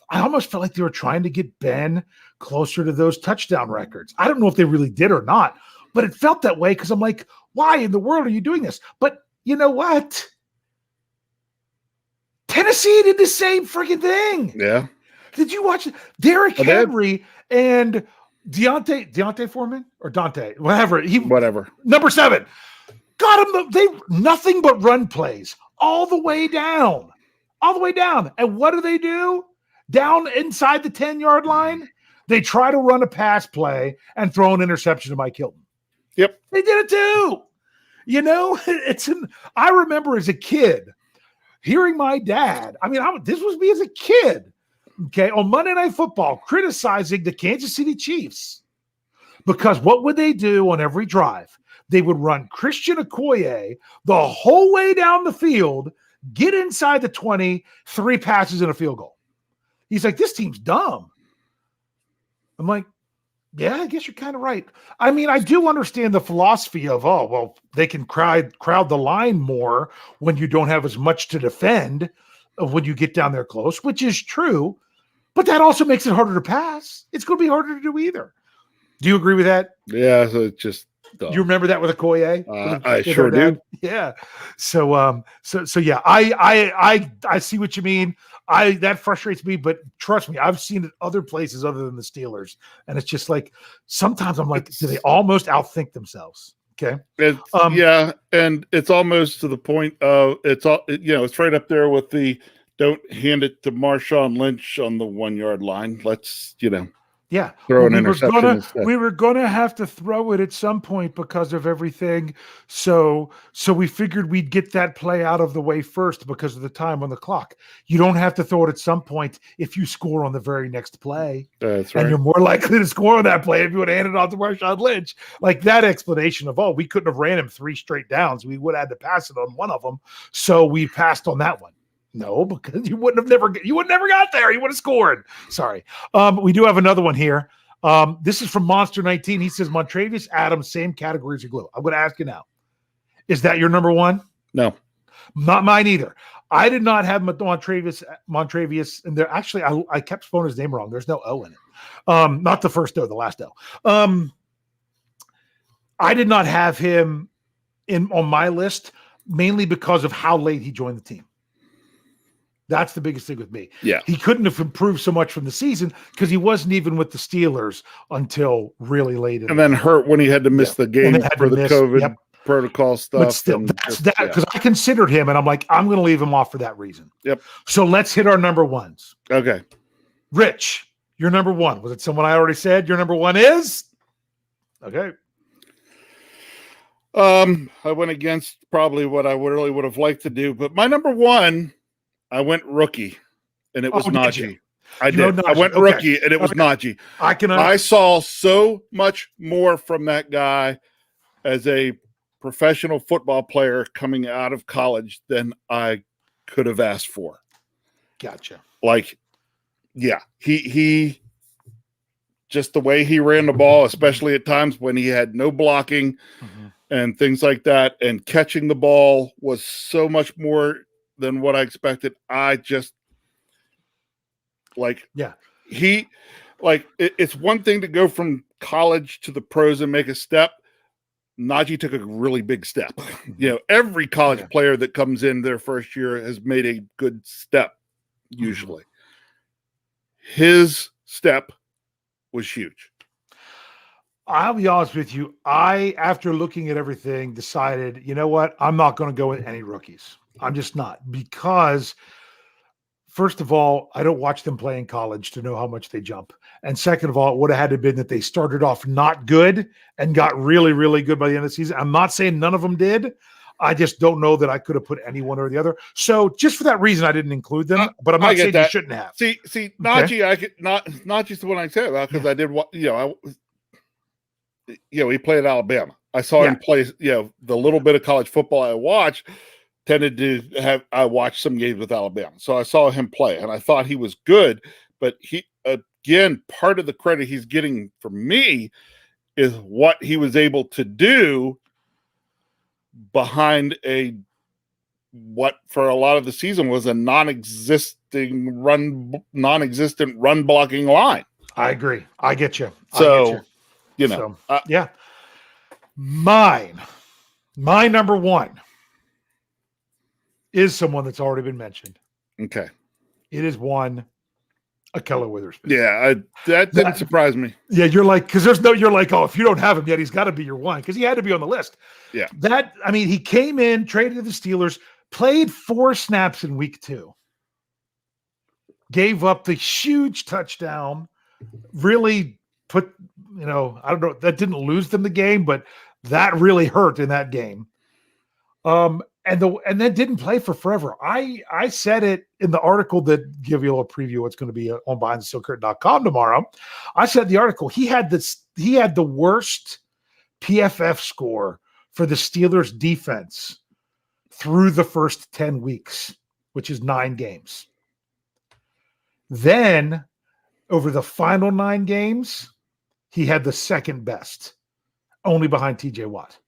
I almost felt like they were trying to get Ben closer to those touchdown records. I don't know if they really did or not, but it felt that way because I'm like, why in the world are you doing this? But you know what? Tennessee did the same freaking thing. Yeah. Did you watch it? Derrick Henry and Deontay Foreman or Dante, whatever. Whatever. Number 7. Got him. They nothing but run plays all the way down. All the way down. And what do? Down inside the 10-yard line, they try to run a pass play and throw an interception to Mike Hilton. Yep. They did it too. You know, I remember as a kid hearing my dad, this was me as a kid, okay, on Monday Night Football, criticizing the Kansas City Chiefs. Because what would they do on every drive? They would run Christian Okoye the whole way down the field, get inside the 20, 3 passes and a field goal. He's like, this team's dumb. I'm like, yeah, I guess you're kind of right. I mean, I do understand the philosophy of, they can crowd the line more when you don't have as much to defend when you get down there close, which is true. But that also makes it harder to pass. It's going to be harder to do either. Do you agree with that? Yeah, so it's just dumb. You remember that with Okoye? I sure do. Yeah. So yeah, I see what you mean. That frustrates me, but trust me, I've seen it other places other than the Steelers, and it's just like sometimes I'm like, do they almost outthink themselves? Okay. Yeah, and it's almost to the point of it's right up there with the don't hand it to Marshawn Lynch on the 1-yard line. Let's Yeah, throw an interception. We were gonna have to throw it at some point because of everything. So we figured we'd get that play out of the way first because of the time on the clock. You don't have to throw it at some point if you score on the very next play. That's right. And you're more likely to score on that play if you would have handed it off to Marshawn Lynch. Like that explanation of, we couldn't have ran him 3 straight downs. We would have had to pass it on one of them. So we passed on that one. No, because you would never got there. You would have scored. Sorry. We do have another one here. This is from Monster 19. He says Montravius Adams, same category as glue. I'm going to ask you now. Is that your number 1? No. Not mine either. I did not have Montravius in there. Actually, I kept spelling his name wrong. There's no O in it. Not the first O, the last O. I did not have him on my list mainly because of how late he joined the team. That's the biggest thing with me. Yeah. He couldn't have improved so much from the season because he wasn't even with the Steelers until really late. And then hurt when he had to miss the game for the COVID protocol stuff. But still, that's because I considered him and I'm like, I'm going to leave him off for that reason. Yep. So let's hit our number 1s. Okay. Rich, your number 1. Was it someone I already said? Your number 1 is? Okay. I went against probably what I really would have liked to do, but my number 1, I went rookie, and it was Najee. I did. I went rookie, and it was Najee. I saw so much more from that guy as a professional football player coming out of college than I could have asked for. Gotcha. Like, yeah, he just the way he ran the ball, especially at times when he had no blocking and things like that, and catching the ball was so much more than what I expected. I just it's one thing to go from college to the pros and make a step. Najee took a really big step. Every college player that comes in their first year has made a good step usually. His step was huge. I'll be honest with you. After looking at everything, decided, you know what? I'm not going to go with any rookies. I'm just not, because first of all, I don't watch them play in college to know how much they jump. And second of all, it would have had to have been that they started off not good and got really, really good by the end of the season. I'm not saying none of them did. I just don't know that I could have put any one or the other. So just for that reason, I didn't include them, but I'm not saying you shouldn't have. See, Najee, Najee's the one I said about because I did what, he played at Alabama. I saw him play, the little bit of college football I watched. I watched some games with Alabama. So I saw him play and I thought he was good, but again, part of the credit he's getting from me is what he was able to do behind what for a lot of the season was a non-existent non-existent run blocking line. I agree. I get you. So, yeah. My number one is someone that's already been mentioned. Okay. It is one Ahkello Witherspoon. Yeah, that didn't surprise me. Yeah, you're like, because you're like, oh, if you don't have him yet, he's got to be your one, because he had to be on the list. Yeah. He came in, traded to the Steelers, played 4 snaps in week 2, gave up the huge touchdown, really put, I don't know, that didn't lose them the game, but that really hurt in that game. And then didn't play for forever. I said it in the article that give you a little preview what's going to be on BehindTheSteelCurtain.com tomorrow. I said the article, he had the worst PFF score for the Steelers defense through the first 10 weeks, which is 9 games. Then over the final 9 games, he had the second best, only behind TJ Watt.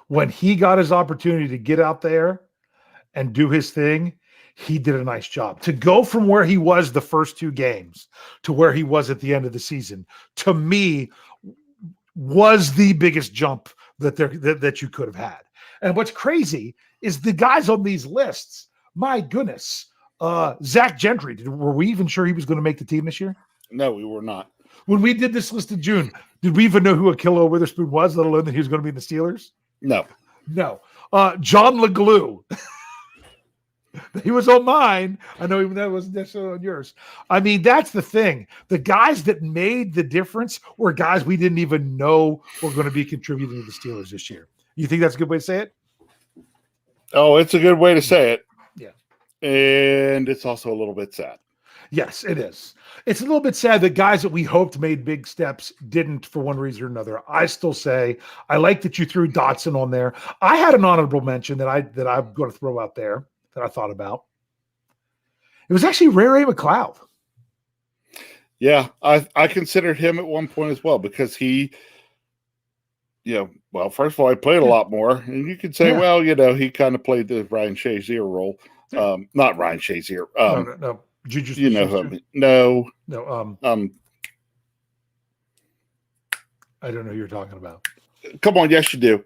When he got his opportunity to get out there and do his thing, he did a nice job. To go from where he was the first 2 games to where he was at the end of the season, to me, was the biggest jump that you could have had. And what's crazy is the guys on these lists, my goodness, Zach Gentry, were we even sure he was going to make the team this year? No, we were not. When we did this list in June, did we even know who Ahkello Witherspoon was, let alone that he was going to be in the Steelers? No. John LeGlue. He was on mine. I know even that wasn't necessarily on yours. I mean, that's the thing. The guys that made the difference were guys we didn't even know were going to be contributing to the Steelers this year. You think that's a good way to say it? Oh, it's a good way to say it. Yeah. And it's also a little bit sad. Yes, it is. It's a little bit sad that guys that we hoped made big steps didn't for one reason or another. I still say I like that you threw Dotson on there. I had an honorable mention that I'm going to throw out there that I thought about. It was actually Ray McLeod. Yeah, I considered him at one point as well because he, well, first of all, he played a lot more. And you could say, well, he kind of played the Ryan Shazier role. Not Ryan Shazier. No. Juju Smith-Schuster? No. I don't know who you're talking about. Come on, yes, you do.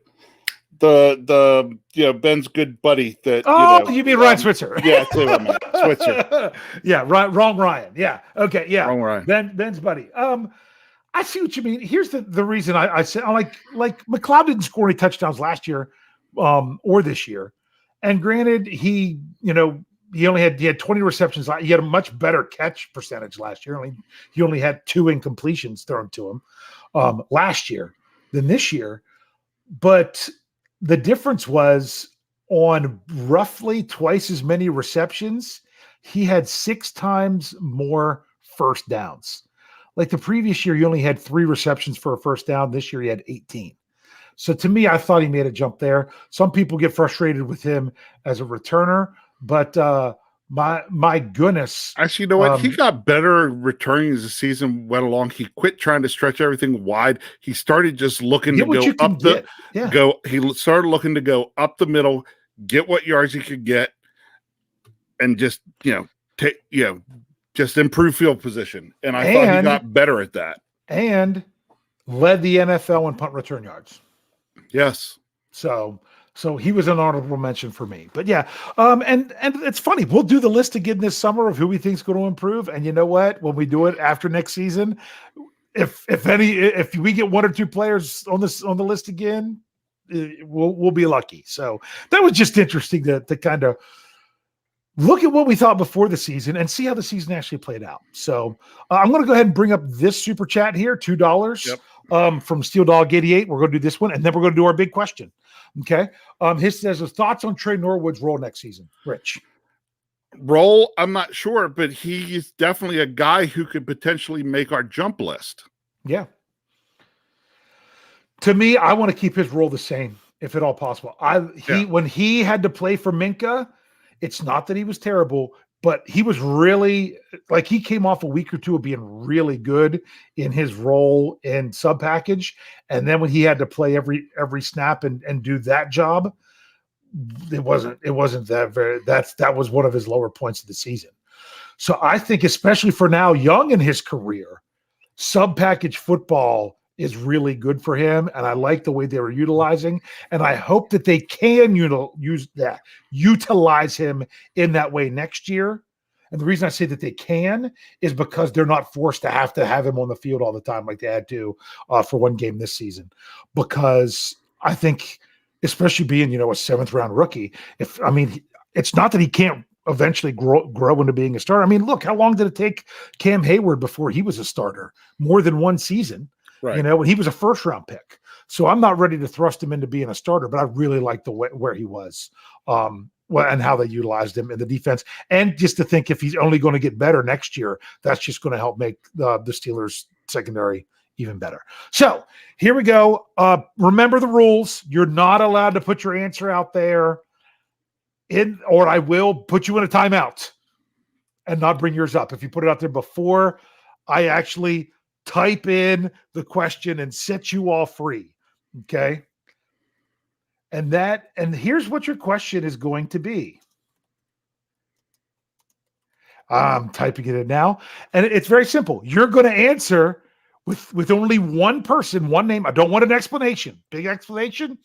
The Ben's good buddy that you mean Ryan Switzer? Yeah, that's what I meant. Switzer. Yeah, wrong Ryan. Yeah. Okay, yeah. Wrong Ryan. Ben's buddy. I see what you mean. Here's the reason I said like McLeod didn't score any touchdowns last year or this year. And granted, he only had 20 receptions. He had a much better catch percentage last year. He only had 2 incompletions thrown to him last year than this year. But the difference was on roughly twice as many receptions, he had 6 times more first downs. Like the previous year, he only had 3 receptions for a first down. This year, he had 18. So to me, I thought he made a jump there. Some people get frustrated with him as a returner. But my goodness. Actually, you know what? He got better returning as the season went along. He quit trying to stretch everything wide. He started just looking to go up he started looking to go up the middle, get what yards he could get, and just just improve field position. And I thought he got better at that. And led the NFL in punt return yards. Yes. So he was an honorable mention for me. But yeah, and it's funny. We'll do the list again this summer of who we think is going to improve. And you know what? When we do it after next season, if we get 1 or 2 players on the list again, we'll be lucky. So that was just interesting to kind of look at what we thought before the season and see how the season actually played out. So I'm going to go ahead and bring up this super chat here, $2 from Steel Dog 88. We're going to do this one, and then we're going to do our big question. Okay. His says his thoughts on Trey Norwood's role next season. Rich. Role, I'm not sure, but he's definitely a guy who could potentially make our jump list. Yeah. To me, I want to keep his role the same, if at all possible. When he had to play for Minka, it's not that he was terrible, but he was really he came off a week or 2 of being really good in his role in sub package. And then when he had to play every snap and do that job, it wasn't that was one of his lower points of the season. So I think, especially for now, young in his career, sub-package football is really good for him, and I like the way they were utilizing, and I hope that they can utilize him in that way next year. And the reason I say that they can is because they're not forced to have him on the field all the time like they had to for one game this season. Because I think, especially being, a 7th-round rookie, it's not that he can't eventually grow into being a starter. I mean, look, how long did it take Cam Hayward before he was a starter? More than one season. Right. When he was a 1st-round pick. So I'm not ready to thrust him into being a starter, but I really like the way where he was and how they utilized him in the defense. And just to think, if he's only going to get better next year, that's just going to help make the Steelers secondary even better. So here we go. Remember the rules. You're not allowed to put your answer out there or I will put you in a timeout and not bring yours up. If you put it out there before I actually type in the question and set you all free. Okay. And here's what your question is going to be. I'm typing it in now. And it's very simple. You're going to answer with only one person, one name. I don't want an explanation. Big explanation.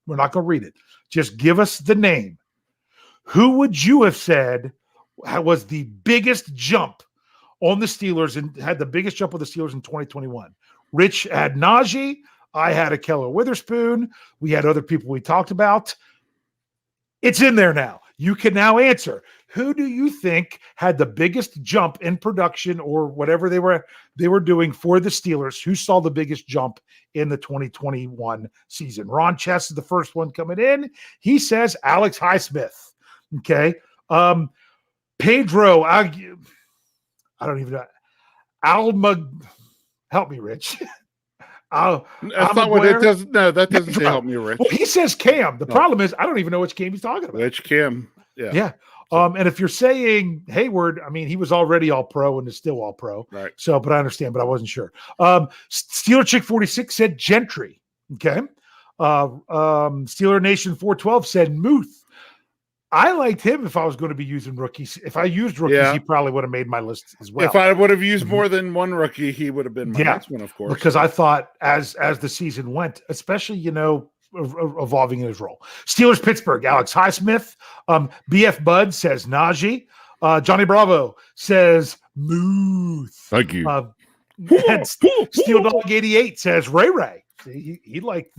We're not going to read it. Just give us the name. Who would you have said was the biggest jump on the Steelers and had the biggest jump of the Steelers in 2021? Rich had Najee. I had a Keller Witherspoon. We had other people we talked about. It's in there now. You can now answer. Who do you think had the biggest jump in production or whatever they were doing for the Steelers? Who saw the biggest jump in the 2021 season? Ron Chess is the first one coming in. He says Alex Highsmith. Okay. Pedro, I don't even know. Alma, help me, Rich. That's not what it does. No, that doesn't say help me, Rich. Well, he says Cam. The problem is I don't even know which Cam he's talking about. Which Cam? Yeah. Yeah. And if you're saying Hayward, I mean, he was already all pro and is still all pro. Right. So, but I understand, but I wasn't sure. Steeler Chick 46 said Gentry. Okay. Steeler Nation 412 said Muth. I liked him if I was going to be using rookies. If I used rookies, he probably would have made my list as well. If I would have used more than one rookie, he would have been my next one, of course. Because I thought as the season went, especially, evolving in his role. Steelers Pittsburgh, Alex Highsmith. BF Bud says Najee. Johnny Bravo says Muth. Thank you. And Steel Dog 88 says Ray. He liked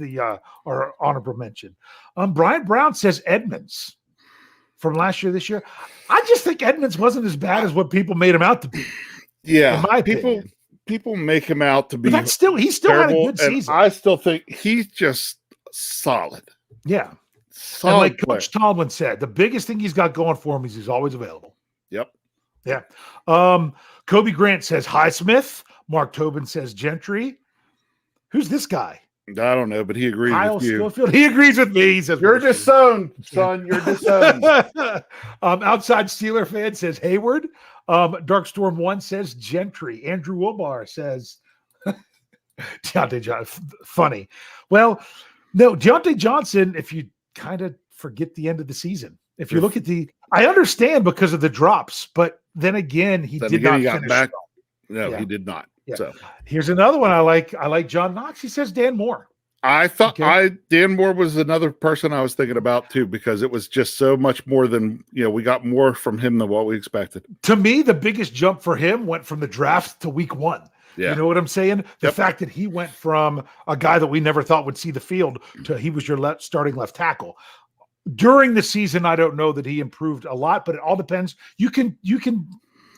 our honorable mention. Brian Brown says Edmonds. From last year, this year, I just think Edmonds wasn't as bad as what people made him out to be. Yeah, in my opinion. People make him out to be. But he still had a good season. I still think he's just solid. Yeah, solid. And like player. Coach Tomlin said, the biggest thing he's got going for him is he's always available. Yep. Yeah. Kobe Grant says Highsmith. Mark Tobin says Gentry. Who's this guy? I don't know, but he agrees Kyle with you. Schofield. He agrees with me. He says, "You're disowned, son. You're disowned." Outside Steeler fan says Hayward. Darkstorm 1 says Gentry. Andrew Wilbar says Deontay Johnson. Funny. Well, no, Deontay Johnson, if you kind of forget the end of the season. If you look at I understand because of the drops, but then again, he got back. No, he did not. Yeah. So here's another one I like. I like John Knox. He says Dan Moore. I thought Dan Moore was another person I was thinking about too, because it was just so much more than, we got more from him than what we expected. To me, the biggest jump for him went from the draft to week 1. Yeah. You know what I'm saying? The fact that he went from a guy that we never thought would see the field to he was your starting left tackle. During the season, I don't know that he improved a lot, but it all depends. You can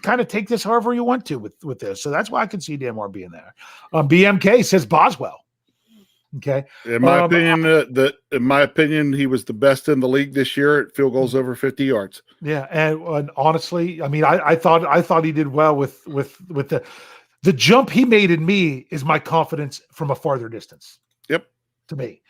kind of take this however you want to with this. So that's why I can see Dan Moore being there. BMK says Boswell. Okay. In my opinion, he was the best in the league this year at field goals over 50 yards. Yeah, and honestly, I mean, I thought he did well with the jump he made in me is my confidence from a farther distance. Yep. To me,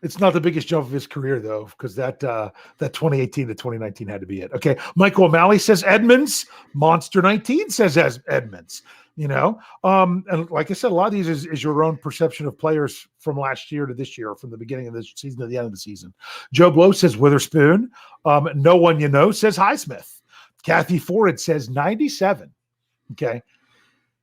it's not the biggest jump of his career though, because that 2018 to 2019 had to be it. Okay, Michael O'Malley says Edmonds. Monster 19 says Edmonds. And like I said, a lot of these is your own perception of players from last year to this year, or from the beginning of this season to the end of the season. Joe Blow says Witherspoon. No one says Highsmith. Kathy Ford says 97. Okay.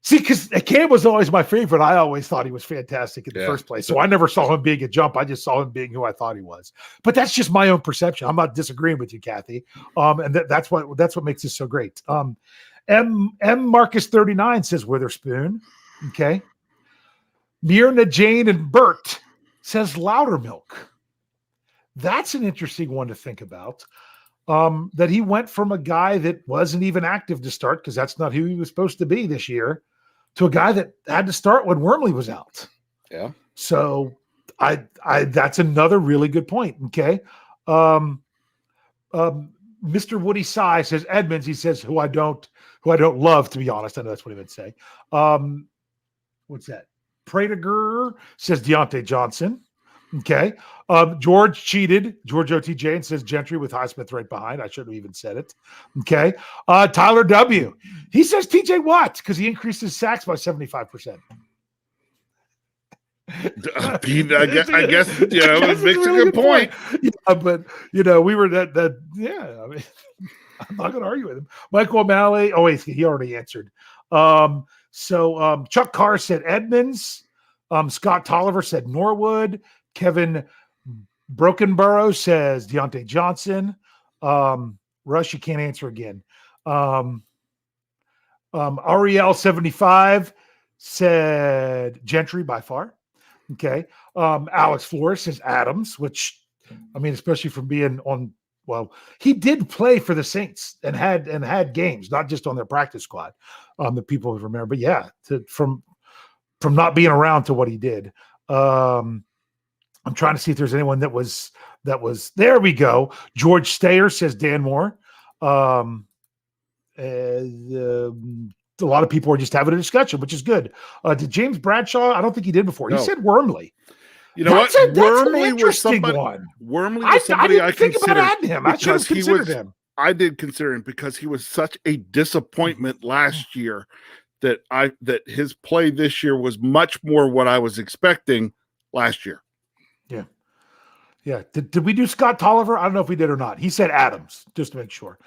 See, because Cam was always my favorite. I always thought he was fantastic in the first place. So I never saw him being a jump. I just saw him being who I thought he was. But that's just my own perception. I'm not disagreeing with you, Kathy. And that's what makes this so great. M Marcus 39 says Witherspoon. Okay. Mirna, Jane, and Bert says Loudermilk. That's an interesting one to think about. That he went from a guy that wasn't even active to start, because that's not who he was supposed to be this year, to a guy that had to start when Wormley was out. Yeah. So I that's another really good point. Okay. Mr. Woody Sy says Edmonds. He says who I don't love, to be honest. I know that's what he would say. What's that? Prediger says Deontay Johnson. Okay. George cheated. George OTJ, and says Gentry with Highsmith right behind. I shouldn't have even said it. Okay. Tyler W. He says TJ Watt because he increased his sacks by 75%. I guess it makes a good point. Yeah, but we were that. Yeah, I mean, I'm not going to argue with him. Michael O'Malley. Oh wait, he already answered. So Chuck Carr said Edmonds. Scott Tolliver said Norwood. Kevin Brokenborough says Deontay Johnson. Rush, you can't answer again. Ariel 75 said Gentry by far. Okay. Alex Flores says Adams, which, I mean, especially from being on, well, he did play for the Saints and had games, not just on their practice squad, that people remember. But yeah, from not being around to what he did. I'm trying to see if there's anyone that was there. We go. George Stayer says Dan Moore. A lot of people are just having a discussion, which is good. Did James Bradshaw? I don't think he did before. No. He said Wormley. You know that's what? Wormley was somebody. Wormley was somebody I think considered. about adding him. I should have considered him. I did consider him because he was such a disappointment last year that his play this year was much more what I was expecting last year. Yeah. Yeah. Did we do Scott Tolliver? I don't know if we did or not. He said Adams, just to make sure.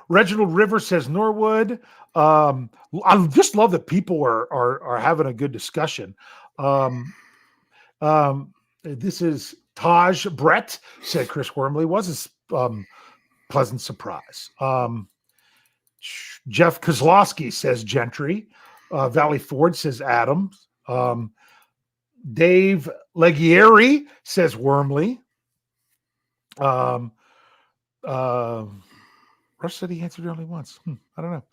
Reginald Rivers says Norwood. I just love that people are having a good discussion. This is Taj Brett said Chris Wormley was a pleasant surprise. Jeff Kozlowski says Gentry. Valley Ford says Adams. Dave Leghieri says Wormley. Russ said he answered only once. I don't know.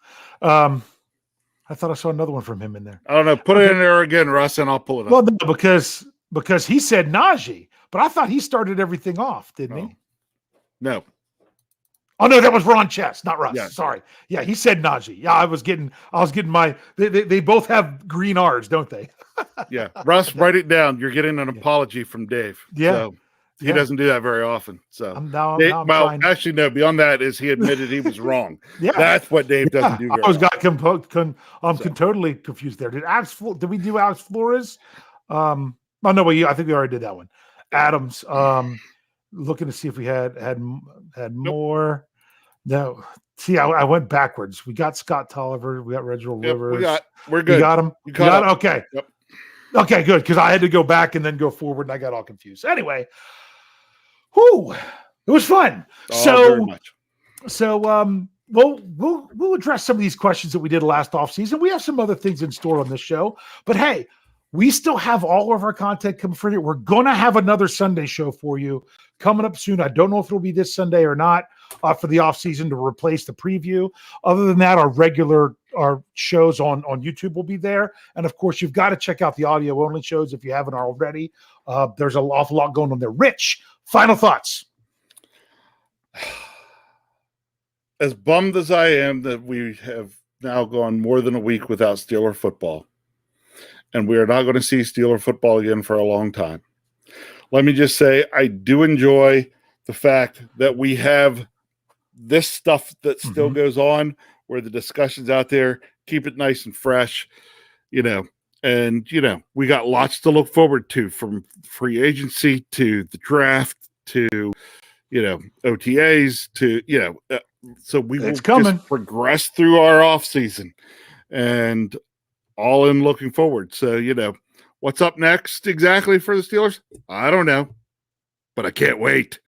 I thought I saw another one from him in there. I don't know. Put it in there again, Russ, and I'll pull it up. Well, no, because he said Najee, but I thought he started everything off, didn't he? No. Oh no, that was Ron Chess, not Russ. Yes. Sorry. Yeah, he said Najee. Yeah, I was getting my. They both have green R's, don't they? Yeah, Russ, write it down. You're getting an apology from Dave. Yeah, so he doesn't do that very often. So actually, no. Beyond that, is he admitted he was wrong. Yeah, that's what Dave doesn't do. I'm totally confused there. Did we do Alex Flores? Oh no, I think we already did that one. Adams. Looking to see if we had more. No, see, I went backwards. We got Scott Tolliver. We got Reginald Rivers. We're good. We got him. You got him? Okay. Yep. Okay, good. Because I had to go back and then go forward, and I got all confused. Anyway, it was fun. Very much. We'll address some of these questions that we did last offseason. We have some other things in store on this show, but hey, we still have all of our content coming for you. We're going to have another Sunday show for you coming up soon. I don't know if it'll be this Sunday or not for the offseason to replace the preview. Other than that, our shows on YouTube will be there. And of course, you've got to check out the audio only shows if you haven't already. There's an awful lot going on there. Rich, final thoughts. As bummed as I am that we have now gone more than a week without Steeler football, and we are not going to see Steeler football again for a long time. Let me just say, I do enjoy the fact that we have this stuff that still goes on where the discussion's out there. Keep it nice and fresh, and we got lots to look forward to, from free agency to the draft to OTAs to so we will It's coming. just progress through our off season, and all in looking forward. So what's up next exactly for the Steelers, I don't know, but I can't wait.